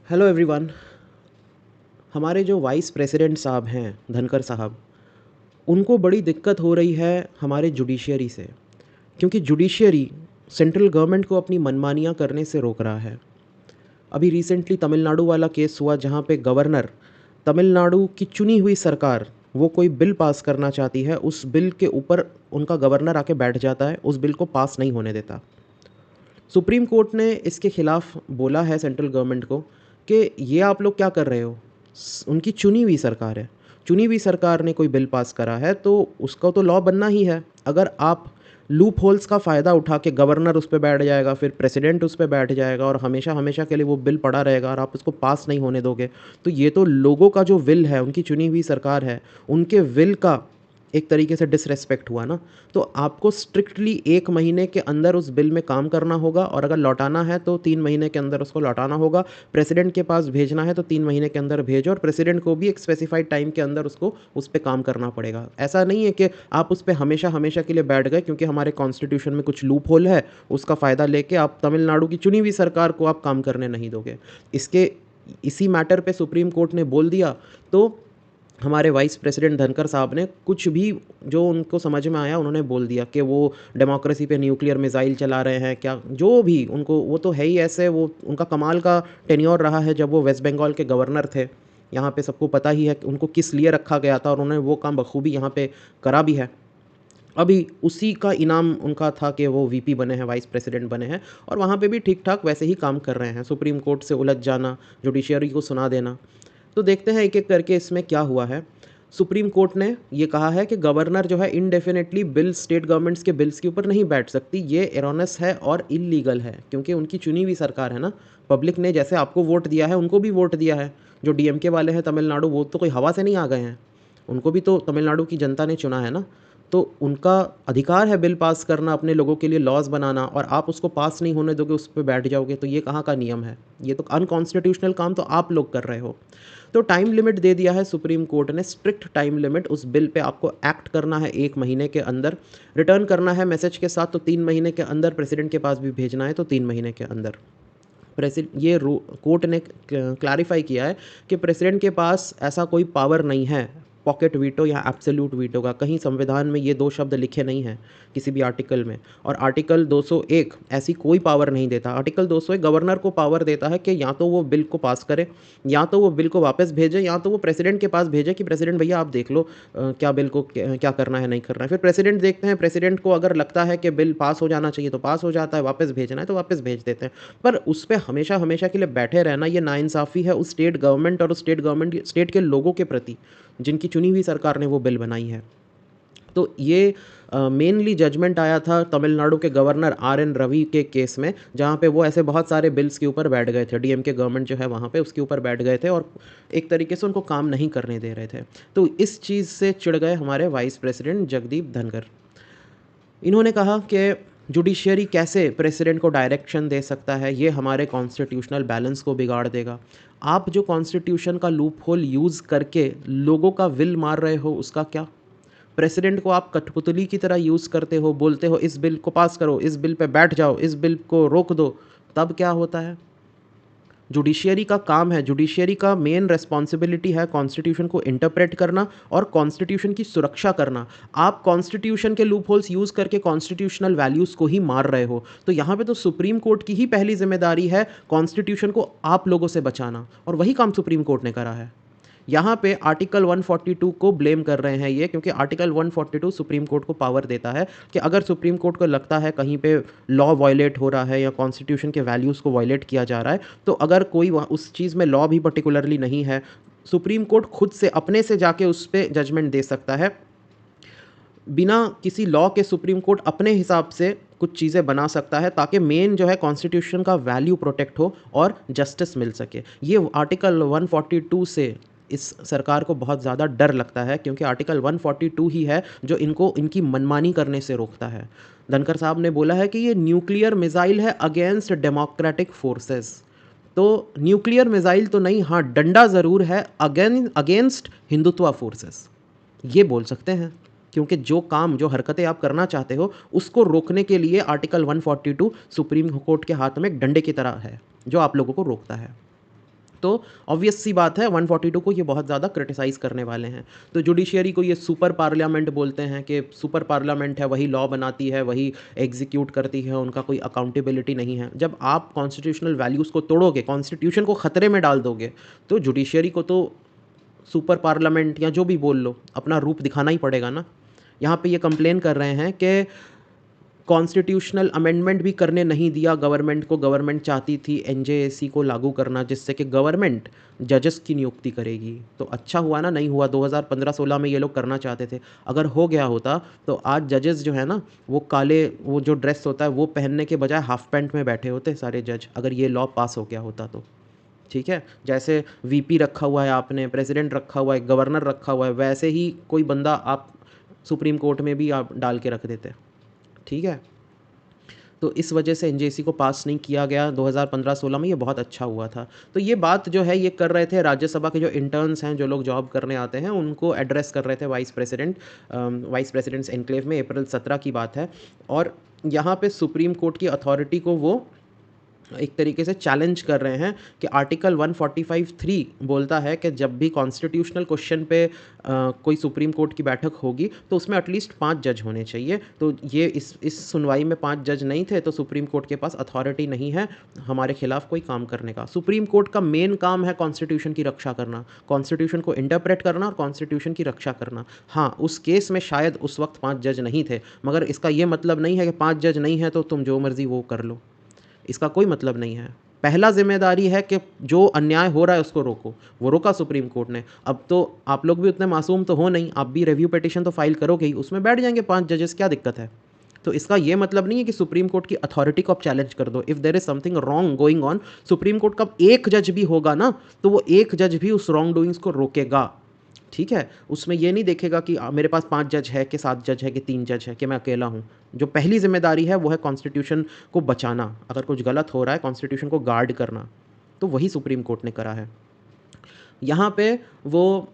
Hello everyone. हमारे जो vice president साहब हैं धनखड़ साहब, उनको बड़ी दिक्कत हो रही है हमारे जुडिशियरी से, क्योंकि जुडिशियरी सेंट्रल गवर्नमेंट को अपनी मनमानियाँ करने से रोक रहा है। अभी रिसेंटली तमिलनाडु वाला केस हुआ जहाँ पे गवर्नर, तमिलनाडु की चुनी हुई सरकार, वो कोई बिल पास करना चाहती है, उस बिल के ऊपर उनका गवर्नर आके बैठ जाता है, उस बिल को पास नहीं होने देता। सुप्रीम कोर्ट ने इसके खिलाफ बोला है सेंट्रल गवर्नमेंट को कि ये आप लोग क्या कर रहे हो। उनकी चुनी हुई सरकार है, चुनी हुई सरकार ने कोई बिल पास करा है तो उसका तो लॉ बनना ही है। अगर आप लूप होल्स का फ़ायदा उठा के गवर्नर उस पर बैठ जाएगा, फिर प्रेसिडेंट उस पर बैठ जाएगा और हमेशा हमेशा के लिए वो बिल पड़ा रहेगा और आप उसको पास नहीं होने दोगे, तो ये तो लोगों का जो विल है, उनकी चुनी हुई सरकार है, उनके विल का एक तरीके से डिसरेस्पेक्ट हुआ ना। तो आपको स्ट्रिक्टली 1 महीने के अंदर उस बिल में काम करना होगा और अगर लौटाना है तो 3 महीने के अंदर उसको लौटाना होगा। प्रेसिडेंट के पास भेजना है तो 3 महीने के अंदर भेजो और प्रेसिडेंट को भी एक स्पेसिफाइड टाइम के अंदर उसको उस पर काम करना पड़ेगा। ऐसा नहीं है कि आप उस पर हमेशा हमेशा के लिए बैठ गए क्योंकि हमारे कॉन्स्टिट्यूशन में कुछ लूप होल है, उसका फ़ायदा लेके आप तमिलनाडु की चुनी हुई सरकार को आप काम करने नहीं दोगे। इसके इसी मैटर पे सुप्रीम कोर्ट ने बोल दिया तो हमारे वाइस प्रेसिडेंट धनखड़ साहब ने कुछ भी जो उनको समझ में आया उन्होंने बोल दिया कि वो डेमोक्रेसी पे न्यूक्लियर मिसाइल चला रहे हैं, क्या जो भी उनको, वो तो है ही ऐसे। वो उनका कमाल का टेन्योर रहा है जब वो वेस्ट बंगाल के गवर्नर थे। यहाँ पे सबको पता ही है कि उनको किस लिए रखा गया था और उन्होंने वो काम बखूबी यहाँ पे करा भी है। अभी उसी का इनाम उनका था कि वो वीपी बने हैं, वाइस प्रेसिडेंट बने हैं और वहाँ पे भी ठीक ठाक वैसे ही काम कर रहे हैं। सुप्रीम कोर्ट से उलझ जाना, जुडिशियरी को सुना देना। तो देखते हैं एक एक करके इसमें क्या हुआ है। सुप्रीम कोर्ट ने ये कहा है कि गवर्नर जो है इनडेफिनेटली बिल, स्टेट गवर्नमेंट्स के बिल्स के ऊपर नहीं बैठ सकती। ये एरोनस है और इलीगल है क्योंकि उनकी चुनी हुई सरकार है ना। पब्लिक ने जैसे आपको वोट दिया है उनको भी वोट दिया है। जो डीएमके वाले हैं तमिलनाडु, वो तो कोई हवा से नहीं आ गए हैं, उनको भी तो तमिलनाडु की जनता ने चुना है ना। तो उनका अधिकार है बिल पास करना, अपने लोगों के लिए लॉज बनाना, और आप उसको पास नहीं होने दोगे, उस पर बैठ जाओगे, तो ये कहाँ का नियम है। ये तो अनकॉन्स्टिट्यूशनल काम तो आप लोग कर रहे हो। तो टाइम लिमिट दे दिया है सुप्रीम कोर्ट ने, स्ट्रिक्ट टाइम लिमिट। उस बिल पे आपको एक्ट करना है 1 महीने के अंदर, रिटर्न करना है मैसेज के साथ तो 3 महीने के अंदर, प्रेसिडेंट के पास भी भेजना है तो 3 महीने के अंदर। प्रेसिडेंट, ये कोर्ट ने क्लैरिफाई किया है कि प्रेसिडेंट के पास ऐसा कोई पावर नहीं है पॉकेट वीटो या एब्सोल्यूट वीटो का। कहीं संविधान में ये दो शब्द लिखे नहीं हैं किसी भी आर्टिकल में। और आर्टिकल 201 ऐसी कोई पावर नहीं देता। आर्टिकल 201 गवर्नर को पावर देता है कि या तो वो बिल को पास करे, या तो वो बिल को वापस भेजे, या तो वो प्रेसिडेंट के पास भेजे कि प्रेसिडेंट भैया आप देख लो क्या बिल को क्या करना है नहीं करना है। फिर प्रेसिडेंट देखते हैं, प्रेसिडेंट को अगर लगता है कि बिल पास हो जाना चाहिए तो पास हो जाता है, वापस भेजना है तो वापस भेज देते हैं। पर उस पर हमेशा हमेशा के लिए बैठे रहना, ये नाइंसाफ़ी है उस स्टेट गवर्नमेंट और उस स्टेट के लोगों के प्रति जिनकी चुनी हुई सरकार ने वो बिल बनाई है। तो ये मेनली जजमेंट आया था तमिलनाडु के गवर्नर आर.एन. रवि के केस में, जहाँ पे वो ऐसे बहुत सारे बिल्स के ऊपर बैठ गए थे। डीएमके गवर्नमेंट जो है वहाँ पे उसके ऊपर बैठ गए थे और एक तरीके से उनको काम नहीं करने दे रहे थे। तो इस चीज़ से चिढ़ गए हमारे वाइस प्रेसिडेंट जगदीप धनखड़। इन्होंने कहा कि जुडिशियरी कैसे प्रेसिडेंट को डायरेक्शन दे सकता है, ये हमारे कॉन्स्टिट्यूशनल बैलेंस को बिगाड़ देगा। आप जो कॉन्स्टिट्यूशन का लूप होल यूज़ करके लोगों का विल मार रहे हो, उसका क्या। प्रेसिडेंट को आप कठपुतली की तरह यूज़ करते हो, बोलते हो इस बिल को पास करो, इस बिल पे बैठ जाओ, इस बिल को रोक दो, तब क्या होता है। जुडिशियरी का काम है, जुडिशियरी का मेन रिस्पॉन्सिबिलिटी है कॉन्स्टिट्यूशन को इंटरप्रेट करना और कॉन्स्टिट्यूशन की सुरक्षा करना। आप कॉन्स्टिट्यूशन के लूप होल्स यूज़ करके कॉन्स्टिट्यूशनल वैल्यूज़ को ही मार रहे हो। तो यहाँ पे तो सुप्रीम कोर्ट की ही पहली जिम्मेदारी है कॉन्स्टिट्यूशन को आप लोगों से बचाना, और वही काम सुप्रीम कोर्ट ने करा है। यहाँ पे आर्टिकल 142 को ब्लेम कर रहे हैं ये, क्योंकि आर्टिकल 142 सुप्रीम कोर्ट को पावर देता है कि अगर सुप्रीम कोर्ट को लगता है कहीं पे लॉ वायलेट हो रहा है या कॉन्स्टिट्यूशन के वैल्यूज़ को वायलेट किया जा रहा है, तो अगर कोई उस चीज़ में लॉ भी पर्टिकुलरली नहीं है, सुप्रीम कोर्ट खुद से अपने से जाके उस पर जजमेंट दे सकता है। बिना किसी लॉ के सुप्रीम कोर्ट अपने हिसाब से कुछ चीज़ें बना सकता है ताकि मेन जो है कॉन्स्टिट्यूशन का वैल्यू प्रोटेक्ट हो और जस्टिस मिल सके। ये आर्टिकल 142 से इस सरकार को बहुत ज़्यादा डर लगता है, क्योंकि आर्टिकल 142 ही है जो इनको इनकी मनमानी करने से रोकता है। धनखड़ साहब ने बोला है कि ये न्यूक्लियर मिसाइल है अगेंस्ट डेमोक्रेटिक फोर्सेस। तो न्यूक्लियर मिसाइल तो नहीं, हाँ डंडा ज़रूर है अगेंस्ट हिंदुत्व फोर्सेस, ये बोल सकते हैं। क्योंकि जो काम, जो हरकतें आप करना चाहते हो उसको रोकने के लिए आर्टिकल 142 सुप्रीम कोर्ट के हाथ में एक डंडे की तरह है जो आप लोगों को रोकता है। तो ऑब्वियस सी बात है 142 को ये बहुत ज़्यादा क्रिटिसाइज़ करने वाले हैं। तो जुडिशियरी को ये सुपर पार्लियामेंट बोलते हैं कि सुपर पार्लियामेंट है, वही लॉ बनाती है, वही एग्जीक्यूट करती है, उनका कोई अकाउंटेबिलिटी नहीं है। जब आप कॉन्स्टिट्यूशनल वैल्यूज़ को तोड़ोगे, कॉन्स्टिट्यूशन को खतरे में डाल दोगे, तो जुडिशियरी को तो सुपर पार्लियामेंट या जो भी बोल लो, अपना रूप दिखाना ही पड़ेगा ना। यहाँ पे ये कंप्लेन कर रहे हैं कि कॉन्स्टिट्यूशनल अमेंडमेंट भी करने नहीं दिया गवर्नमेंट को। गवर्नमेंट चाहती थी एनजेएसी को लागू करना, जिससे कि गवर्नमेंट जजेस की नियुक्ति करेगी। तो अच्छा हुआ ना, नहीं हुआ। 2015-16 में ये लोग करना चाहते थे। अगर हो गया होता तो आज जजेस जो है ना, वो काले, वो जो ड्रेस होता है वो पहनने के बजाय हाफ पैंट में बैठे होते सारे जज, अगर ये लॉ पास हो गया होता तो। ठीक है, जैसे वीपी रखा हुआ है आपने, प्रेसिडेंट रखा हुआ है, गवर्नर रखा हुआ है, वैसे ही कोई बंदा आप सुप्रीम कोर्ट में भी आप डाल के रख देते। ठीक है, तो इस वजह से एनजेसी को पास नहीं किया गया 2015-16 में। ये बहुत अच्छा हुआ था। तो ये बात जो है ये कर रहे थे राज्यसभा के जो इंटर्न्स हैं, जो लोग जॉब करने आते हैं, उनको एड्रेस कर रहे थे वाइस प्रेसिडेंट्स एनक्लेव में। अप्रैल 17 की बात है। और यहाँ पे सुप्रीम कोर्ट की अथॉरिटी को वो एक तरीके से चैलेंज कर रहे हैं कि आर्टिकल 145(3) बोलता है कि जब भी कॉन्स्टिट्यूशनल क्वेश्चन पे कोई सुप्रीम कोर्ट की बैठक होगी तो उसमें एटलीस्ट 5 जज होने चाहिए। तो ये इस सुनवाई में 5 जज नहीं थे, तो सुप्रीम कोर्ट के पास अथॉरिटी नहीं है हमारे खिलाफ कोई काम करने का। सुप्रीम कोर्ट का मेन काम है कॉन्स्टिट्यूशन की रक्षा करना, कॉन्स्टिट्यूशन को इंटरप्रेट करना और कॉन्स्टिट्यूशन की रक्षा करना। हाँ, उस केस में शायद उस वक्त 5 जज नहीं थे, मगर इसका ये मतलब नहीं है कि 5 जज नहीं है तो तुम जो मर्जी वो कर लो। इसका कोई मतलब नहीं है। पहला जिम्मेदारी है कि जो अन्याय हो रहा है उसको रोको। वो रोका सुप्रीम कोर्ट ने। अब तो आप लोग भी उतने मासूम तो हो नहीं, आप भी रिव्यू पिटीशन तो फाइल करोगे ही, उसमें बैठ जाएंगे 5 जजेस, क्या दिक्कत है। तो इसका ये मतलब नहीं है कि सुप्रीम कोर्ट की अथॉरिटी को आप चैलेंज कर दो। If there is something wrong going on, supreme court का एक जज भी होगा ना, तो वो एक जज भी उस रॉन्ग डूइंग्स को रोकेगा। ठीक है, उसमें ये नहीं देखेगा कि मेरे पास 5 जज है कि 7 जज है कि 3 जज है कि मैं अकेला हूँ। जो पहली जिम्मेदारी है वो है कॉन्स्टिट्यूशन को बचाना। अगर कुछ गलत हो रहा है, कॉन्स्टिट्यूशन को गार्ड करना, तो वही सुप्रीम कोर्ट ने करा है। यहाँ पे वो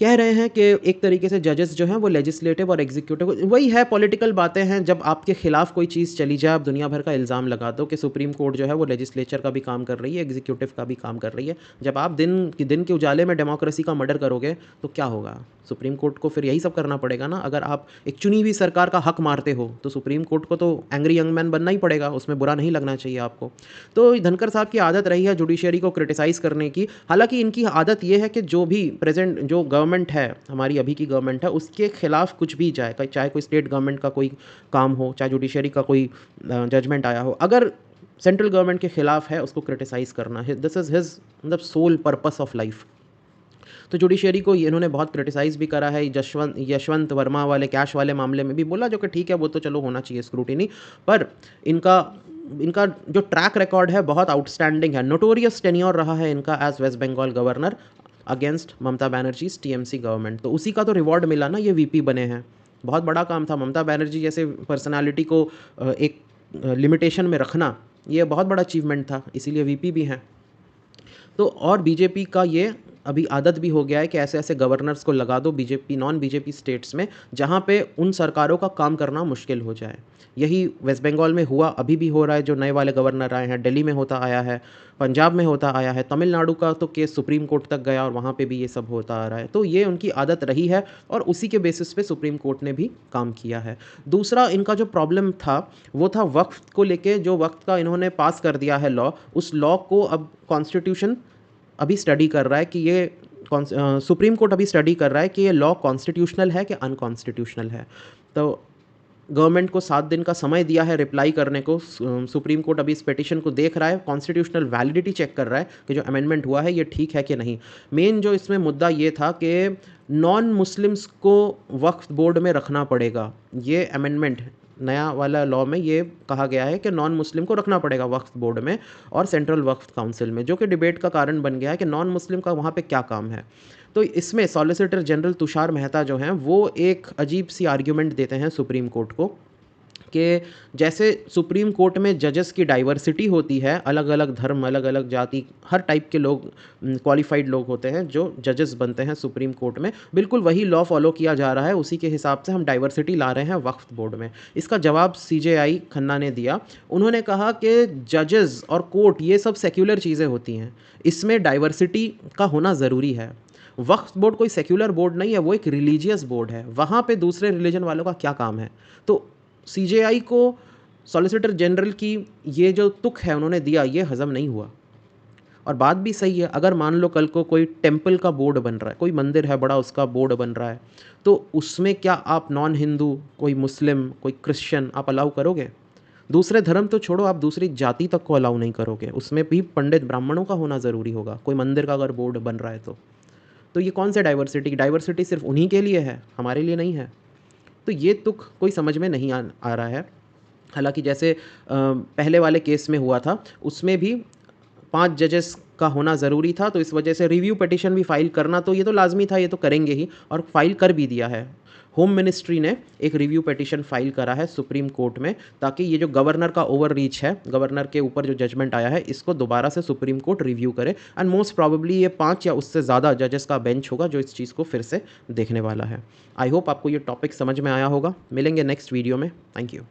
कह रहे हैं कि एक तरीके से जजेस जो हैं वो लेजिस्लेटिव और एग्जीक्यूटिव, वही है, पॉलिटिकल बातें हैं। जब आपके खिलाफ कोई चीज़ चली जाए, आप दुनिया भर का इल्ज़ाम लगा दो कि सुप्रीम कोर्ट जो है वो लेजिस्लेचर का भी काम कर रही है, एग्जीक्यूटिव का भी काम कर रही है। जब आप दिन के उजाले में डेमोक्रेसी का मर्डर करोगे तो क्या होगा? सुप्रीम कोर्ट को फिर यही सब करना पड़ेगा ना। अगर आप एक चुनी हुई सरकार का हक मारते हो तो सुप्रीम कोर्ट को तो एंग्री यंग मैन बनना ही पड़ेगा, उसमें बुरा नहीं लगना चाहिए आपको। तो धनखड़ साहब की आदत रही है जुडिशरी को क्रिटिसाइज़ करने की। हालांकि इनकी आदत ये है कि जो भी प्रेजेंट जो गवर्नमेंट है, हमारी अभी की गवर्नमेंट है, उसके खिलाफ कुछ भी जाए, चाहे कोई स्टेट गवर्नमेंट का कोई काम हो, चाहे जुडिशरी का कोई जजमेंट आया हो, अगर सेंट्रल गवर्नमेंट के खिलाफ है उसको क्रिटिसाइज़ करना है। दिस इज़ हिज मतलब सोल पर्पस ऑफ लाइफ। तो जुडिशरी को इन्होंने बहुत क्रिटिसाइज़ भी करा है। यशवंत वर्मा वाले कैश वाले मामले में भी बोला, जो कि ठीक है, वो तो चलो होना चाहिए स्क्रूटिनी, पर इनका इनका जो ट्रैक रिकॉर्ड है बहुत आउटस्टैंडिंग है। नोटोरियस टेन्योर रहा है इनका as west Bengal governor against Mamata Banerjee's TMC government. तो उसी का तो रिवॉर्ड मिला ना, ये वीपी बने हैं। बहुत बड़ा काम था ममता बनर्जी जैसे पर्सनालिटी को एक लिमिटेशन में रखना, ये बहुत बड़ा अचीवमेंट था, इसीलिए वीपी भी हैं। तो और बीजेपी का ये अभी आदत भी हो गया है कि ऐसे ऐसे गवर्नर्स को लगा दो बीजेपी नॉन बीजेपी स्टेट्स में, जहाँ पे उन सरकारों का काम करना मुश्किल हो जाए। यही वेस्ट बंगाल में हुआ, अभी भी हो रहा है। जो नए वाले गवर्नर आए हैं, दिल्ली में होता आया है, पंजाब में होता आया है, तमिलनाडु का तो केस सुप्रीम कोर्ट तक गया और वहाँ पे भी ये सब होता आ रहा है। तो ये उनकी आदत रही है और उसी के बेसिस पे सुप्रीम कोर्ट ने भी काम किया है। दूसरा इनका जो प्रॉब्लम था वो था वक्फ को लेके। जो वक्त का इन्होंने पास कर दिया है लॉ, उस लॉ को अब कॉन्स्टिट्यूशन अभी स्टडी कर रहा है कि ये सुप्रीम कोर्ट अभी स्टडी कर रहा है कि ये लॉ कॉन्स्टिट्यूशनल है कि अनकॉन्स्टिट्यूशनल है। तो गवर्नमेंट को 7 दिन का समय दिया है रिप्लाई करने को। सुप्रीम कोर्ट अभी इस पिटीशन को देख रहा है, कॉन्स्टिट्यूशनल वैलिडिटी चेक कर रहा है कि जो अमेंडमेंट हुआ है ये ठीक है कि नहीं। मेन जो इसमें मुद्दा ये था कि नॉन मुस्लिम्स को वक्फ बोर्ड में रखना पड़ेगा। ये अमेंडमेंट नया वाला लॉ में ये कहा गया है कि नॉन मुस्लिम को रखना पड़ेगा वक्फ बोर्ड में और सेंट्रल वक्फ काउंसिल में, जो कि डिबेट का कारण बन गया है कि नॉन मुस्लिम का वहाँ पे क्या काम है। तो इसमें सॉलिसिटर जनरल तुषार मेहता जो हैं वो एक अजीब सी आर्ग्यूमेंट देते हैं सुप्रीम कोर्ट को कि जैसे सुप्रीम कोर्ट में जजेस की डाइवर्सिटी होती है, अलग अलग धर्म, अलग अलग जाति, हर टाइप के लोग, क्वालिफाइड लोग होते हैं जो जजेस बनते हैं सुप्रीम कोर्ट में, बिल्कुल वही लॉ फॉलो किया जा रहा है, उसी के हिसाब से हम डाइवर्सिटी ला रहे हैं वक्फ बोर्ड में। इसका जवाब सीजेआई खन्ना ने दिया। उन्होंने कहा कि जजेस और कोर्ट ये सब सेक्युलर चीज़ें होती हैं, इसमें डाइवर्सिटी का होना ज़रूरी है। वक्फ बोर्ड कोई सेक्युलर बोर्ड नहीं है, वो एक रिलीजियस बोर्ड है, वहाँ पे दूसरे रिलीजन वालों का क्या काम है। तो सीजेआई को सॉलिसिटर जनरल की ये जो तुक है उन्होंने दिया, ये हज़म नहीं हुआ। और बात भी सही है, अगर मान लो कल को कोई टेम्पल का बोर्ड बन रहा है, कोई मंदिर है बड़ा, उसका बोर्ड बन रहा है, तो उसमें क्या आप नॉन हिंदू, कोई मुस्लिम, कोई क्रिश्चियन आप अलाउ करोगे? दूसरे धर्म तो छोड़ो, आप दूसरी जाति तक को अलाउ नहीं करोगे, उसमें भी पंडित ब्राह्मणों का होना ज़रूरी होगा, कोई मंदिर का अगर बोर्ड बन रहा है तो ये कौन से डाइवर्सिटी? डाइवर्सिटी सिर्फ उन्हीं के लिए है, हमारे लिए नहीं है। तो ये तुक कोई समझ में नहीं आ रहा है। हालाँकि जैसे पहले वाले केस में हुआ था, उसमें भी 5 जजेस का होना ज़रूरी था, तो इस वजह से रिव्यू पिटिशन भी फ़ाइल करना तो ये तो लाज़मी था, ये तो करेंगे ही, और फ़ाइल कर भी दिया है। होम मिनिस्ट्री ने एक रिव्यू पिटिशन फ़ाइल करा है सुप्रीम कोर्ट में, ताकि ये जो गवर्नर का ओवर रीच है, गवर्नर के ऊपर जो जजमेंट आया है, इसको दोबारा से सुप्रीम कोर्ट रिव्यू करे। एंड मोस्ट प्रॉबेबली ये 5 या उससे ज़्यादा जजेस का बेंच होगा जो इस चीज़ को फिर से देखने वाला है। आई होप आपको ये टॉपिक समझ में आया होगा। मिलेंगे नेक्स्ट वीडियो में। Thank you.